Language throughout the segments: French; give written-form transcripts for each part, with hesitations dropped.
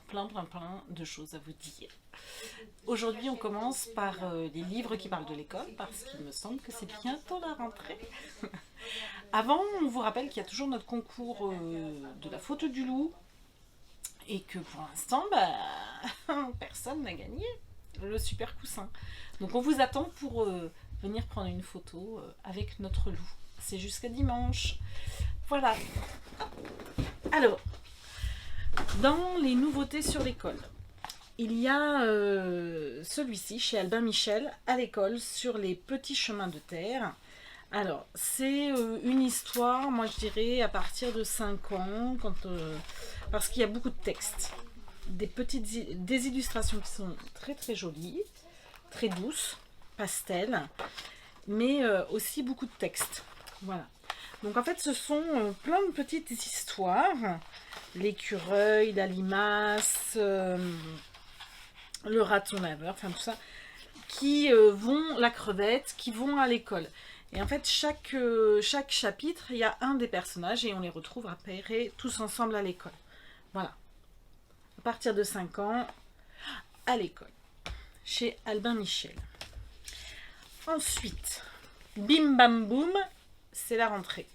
plein de choses à vous dire. Aujourd'hui, on commence par les livres qui parlent de l'école, parce qu'il me semble que c'est bientôt la rentrée. Avant, on vous rappelle qu'il y a toujours notre concours de la photo du loup, et que pour l'instant, personne n'a gagné le super coussin. Donc on vous attend pour venir prendre une photo avec notre loup. C'est jusqu'à dimanche. Voilà. Alors, dans les nouveautés sur l'école, il y a celui-ci chez Albin Michel, à l'école, sur les petits chemins de terre. Alors, c'est une histoire, moi je dirais, à partir de 5 ans, parce qu'il y a beaucoup de textes. Des illustrations qui sont très jolies, très douces, pastel, mais aussi beaucoup de textes. Voilà. Donc en fait, ce sont plein de petites histoires. L'écureuil, la limace, le raton laveur, enfin tout ça, qui la crevette, qui vont à l'école. Et en fait, chaque chapitre, il y a un des personnages et on les retrouve après tous ensemble à l'école. Voilà. À partir de 5 ans, à l'école, chez Albin Michel. Ensuite, Bim Bam Boum, c'est la rentrée.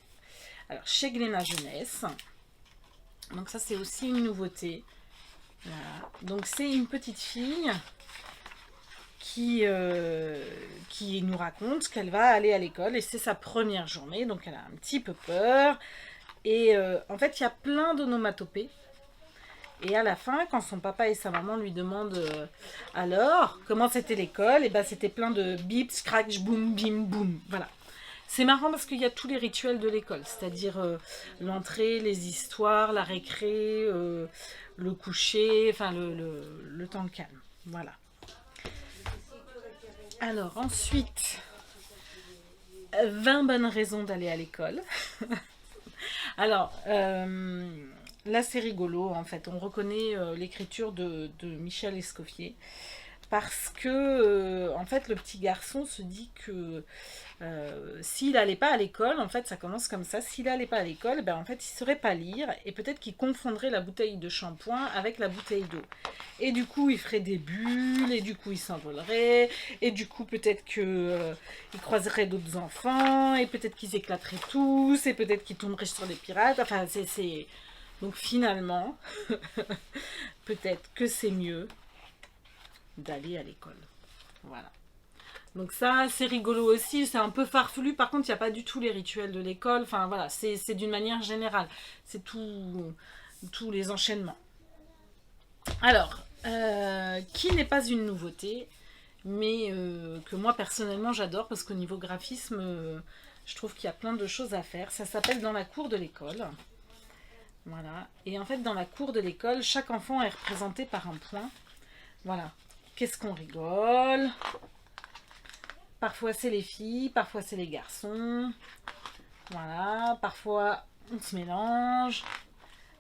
Alors, chez Glénat Jeunesse. Donc ça, c'est aussi une nouveauté. Voilà. Donc c'est une petite fille qui nous raconte qu'elle va aller à l'école et c'est sa première journée, donc elle a un petit peu peur. Et en fait, il y a plein d'onomatopées. Et à la fin, quand son papa et sa maman lui demandent alors, comment c'était l'école, et ben c'était plein de bip, scratch, boum, bim, boum. Voilà. C'est marrant parce qu'il y a tous les rituels de l'école, c'est-à-dire l'entrée, les histoires, la récré, le coucher, enfin le temps calme. Voilà. Alors ensuite, 20 bonnes raisons d'aller à l'école. Alors, là c'est rigolo en fait, on reconnaît l'écriture de Michel Escoffier. Parce que, en fait, le petit garçon se dit que s'il n'allait pas à l'école, en fait, ça commence comme ça, s'il n'allait pas à l'école, ben, en fait, il ne saurait pas lire, et peut-être qu'il confondrait la bouteille de shampoing avec la bouteille d'eau. Et du coup, il ferait des bulles, et du coup, il s'envolerait, et du coup, peut-être qu'il croiserait d'autres enfants, et peut-être qu'ils éclateraient tous, et peut-être qu'ils tomberaient sur des pirates, enfin, c'est... Donc finalement, peut-être que c'est mieux d'aller à l'école. Voilà. Donc ça, c'est rigolo aussi, c'est un peu farfelu, par contre, il n'y a pas du tout les rituels de l'école, enfin voilà, c'est d'une manière générale, c'est tous les enchaînements. Alors, qui n'est pas une nouveauté, mais que moi personnellement j'adore, parce qu'au niveau graphisme, je trouve qu'il y a plein de choses à faire, ça s'appelle Dans la cour de l'école. Voilà, et en fait, dans la cour de l'école, chaque enfant est représenté par un point. Voilà. Qu'est-ce qu'on rigole? Parfois c'est les filles, parfois c'est les garçons. Voilà, parfois on se mélange.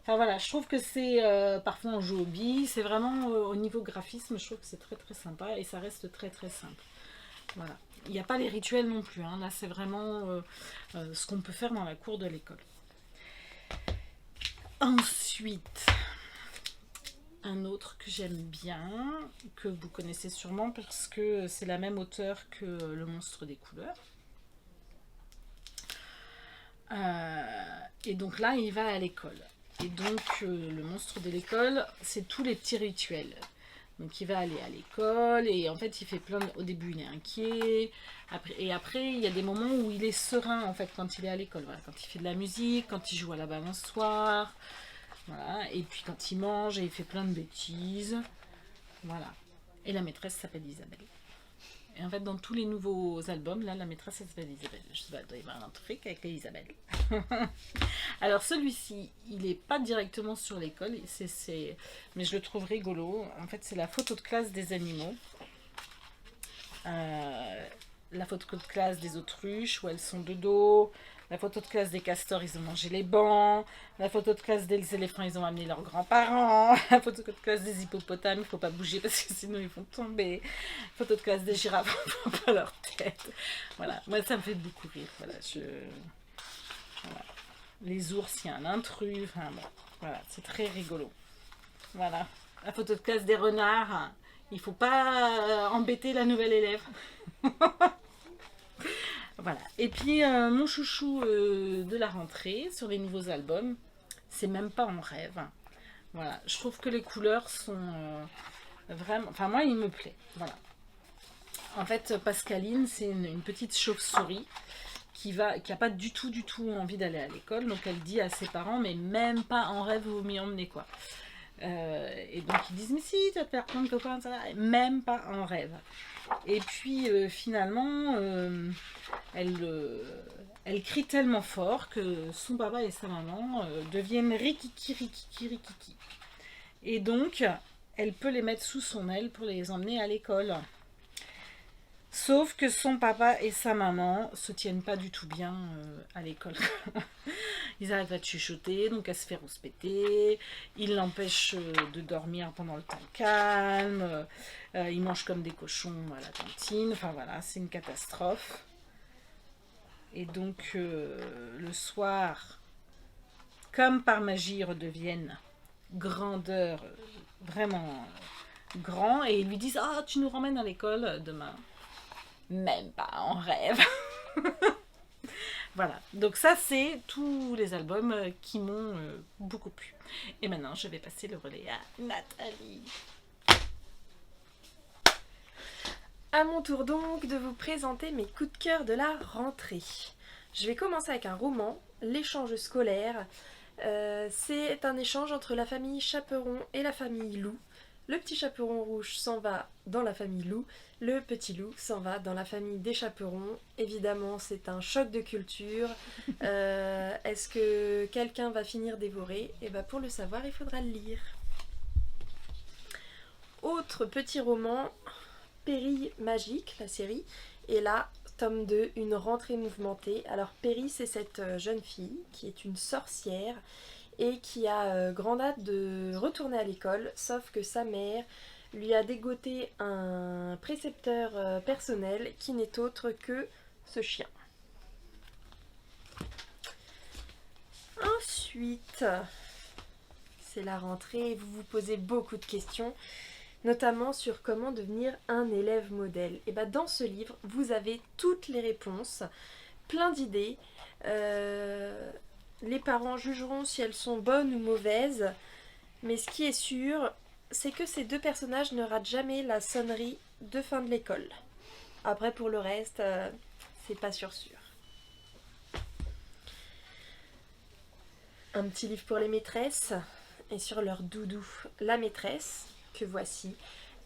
Enfin voilà, je trouve que c'est... parfois on joue au billes. C'est vraiment au niveau graphisme, je trouve que c'est très sympa et ça reste très simple. Voilà. Il n'y a pas les rituels non plus. Hein. Là, c'est vraiment ce qu'on peut faire dans la cour de l'école. Ensuite... Un autre que j'aime bien, que vous connaissez sûrement parce que c'est la même auteure que Le Monstre des couleurs. Et donc là, il va à l'école. Et donc, Le Monstre de l'école, c'est tous les petits rituels. Donc, il va aller à l'école et en fait, il fait plein de... Au début, il est inquiet. Après, il y a des moments où il est serein, en fait, quand il est à l'école. Voilà, quand il fait de la musique, quand il joue à la balançoire. Voilà, et puis quand il mange, il fait plein de bêtises. Voilà. Et la maîtresse s'appelle Isabelle. Et en fait, dans tous les nouveaux albums, là, la maîtresse s'appelle Isabelle. Je sais pas, il doit y avoir un truc avec les Isabelle. Alors, celui-ci, il n'est pas directement sur l'école, mais je le trouve rigolo. En fait, c'est la photo de classe des animaux. La photo de classe des autruches, où elles sont de dos. La photo de classe des castors, ils ont mangé les bancs. La photo de classe des éléphants, ils ont amené leurs grands-parents. La photo de classe des hippopotames, il ne faut pas bouger parce que sinon ils vont tomber. La photo de classe des girafes, on ne voit pas leur tête. Voilà, moi ça me fait beaucoup rire. Voilà, voilà. Les ours, il y a un intrus. Enfin bon, voilà, c'est très rigolo. Voilà. la photo de classe des renards. Il faut pas embêter la nouvelle élève. Voilà. Et puis mon chouchou de la rentrée sur les nouveaux albums, c'est même pas en rêve. Voilà. Je trouve que les couleurs sont vraiment. Enfin moi il me plaît. Voilà. En fait Pascaline c'est une petite chauve-souris qui a pas du tout envie d'aller à l'école. Donc elle dit à ses parents mais même pas en rêve vous m'y emmenez quoi. Et donc ils disent mais si tu vas te faire prendre copain ça, même pas en rêve. Et puis finalement elle crie tellement fort que son papa et sa maman deviennent rikiki. Et donc elle peut les mettre sous son aile pour les emmener à l'école. Sauf que son papa et sa maman se tiennent pas du tout bien à l'école. Ils arrêtent à te chuchoter, donc à se faire rouspéter. Ils l'empêchent de dormir pendant le temps calme. Ils mangent comme des cochons à la cantine. Enfin voilà, c'est une catastrophe. Et donc le soir, comme par magie, ils redeviennent grandeur, vraiment grand. Et ils lui disent ah, tu nous ramènes à l'école demain. Même pas en rêve. Voilà, donc ça c'est tous les albums qui m'ont beaucoup plu. Et maintenant je vais passer le relais à Nathalie. À mon tour donc de vous présenter mes coups de cœur de la rentrée. Je vais commencer avec un roman, L'échange scolaire. C'est un échange entre la famille Chaperon et la famille Loup. Le petit chaperon rouge s'en va dans la famille Loup, le petit loup s'en va dans la famille des chaperons. Évidemment, c'est un choc de culture. Est-ce que quelqu'un va finir dévoré ? Et bien pour le savoir, il faudra le lire. Autre petit roman, Pérille magique, la série. Et là, tome 2, une rentrée mouvementée. Alors Pérille, c'est cette jeune fille qui est une sorcière et qui a grande hâte de retourner à l'école, sauf que sa mère lui a dégoté un précepteur personnel qui n'est autre que ce chien. Ensuite, c'est la rentrée et vous vous posez beaucoup de questions, notamment sur comment devenir un élève modèle. Et bien dans ce livre, vous avez toutes les réponses, plein d'idées. Les parents jugeront si elles sont bonnes ou mauvaises, mais ce qui est sûr, c'est que ces deux personnages ne ratent jamais la sonnerie de fin de l'école. Après, pour le reste, c'est pas sûr. Un petit livre pour les maîtresses, et sur leur doudou. La maîtresse, que voici,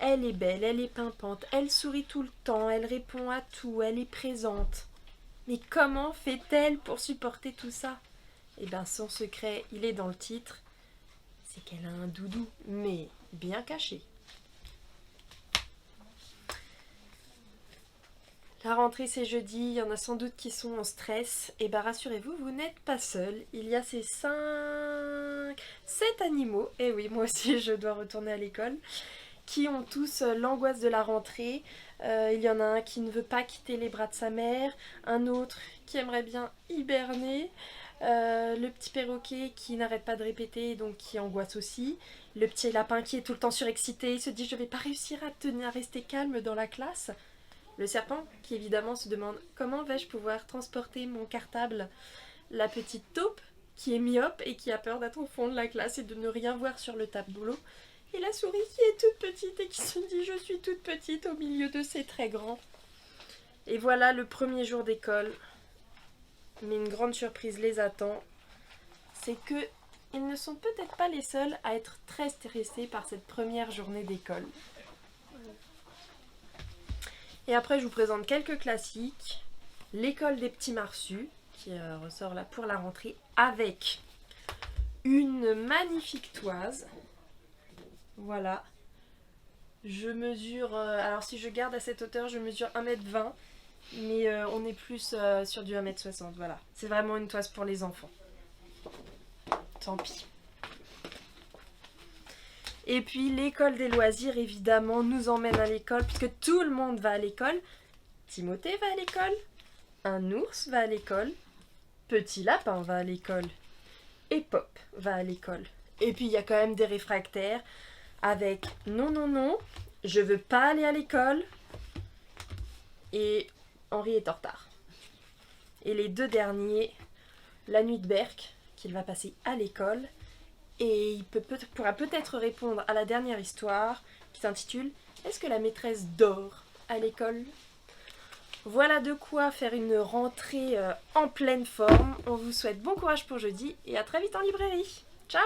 elle est belle, elle est pimpante, elle sourit tout le temps, elle répond à tout, elle est présente. Mais comment fait-elle pour supporter tout ça ? Eh bien, son secret, il est dans le titre, c'est qu'elle a un doudou, mais bien caché. La rentrée, c'est jeudi, il y en a sans doute qui sont en stress. Et bien, rassurez-vous, vous n'êtes pas seul. Il y a ces 7 animaux, et oui, moi aussi, je dois retourner à l'école, qui ont tous l'angoisse de la rentrée. Il y en a un qui ne veut pas quitter les bras de sa mère, un autre qui aimerait bien hiberner, le petit perroquet qui n'arrête pas de répéter et donc qui angoisse aussi, le petit lapin qui est tout le temps surexcité, il se dit je vais pas réussir à rester calme dans la classe, le serpent qui évidemment se demande comment vais-je pouvoir transporter mon cartable, la petite taupe qui est myope et qui a peur d'être au fond de la classe et de ne rien voir sur le tableau, et la souris qui est toute petite et qui se dit je suis toute petite au milieu de ces très grands. Et voilà le premier jour d'école. Mais une grande surprise les attend, c'est que ils ne sont peut-être pas les seuls à être très stressés par cette première journée d'école. Et après, je vous présente quelques classiques. L'école des petits Marsus, qui ressort là pour la rentrée, avec une magnifique toise. Voilà. Je mesure, alors si je garde à cette hauteur, je mesure 1m20. Mais on est plus sur du 1m60, voilà. C'est vraiment une toise pour les enfants. Tant pis. Et puis l'école des loisirs, évidemment, nous emmène à l'école, puisque tout le monde va à l'école. Timothée va à l'école, un ours va à l'école, Petit Lapin va à l'école, et Pop va à l'école. Et puis il y a quand même des réfractaires. avec non, non, non, je veux pas aller à l'école et Henri est en retard. Et les 2 derniers, la nuit de Berck, qu'il va passer à l'école, et il pourra peut-être répondre à la dernière histoire qui s'intitule Est-ce que la maîtresse dort à l'école ? Voilà de quoi faire une rentrée en pleine forme. On vous souhaite bon courage pour jeudi et à très vite en librairie. Ciao!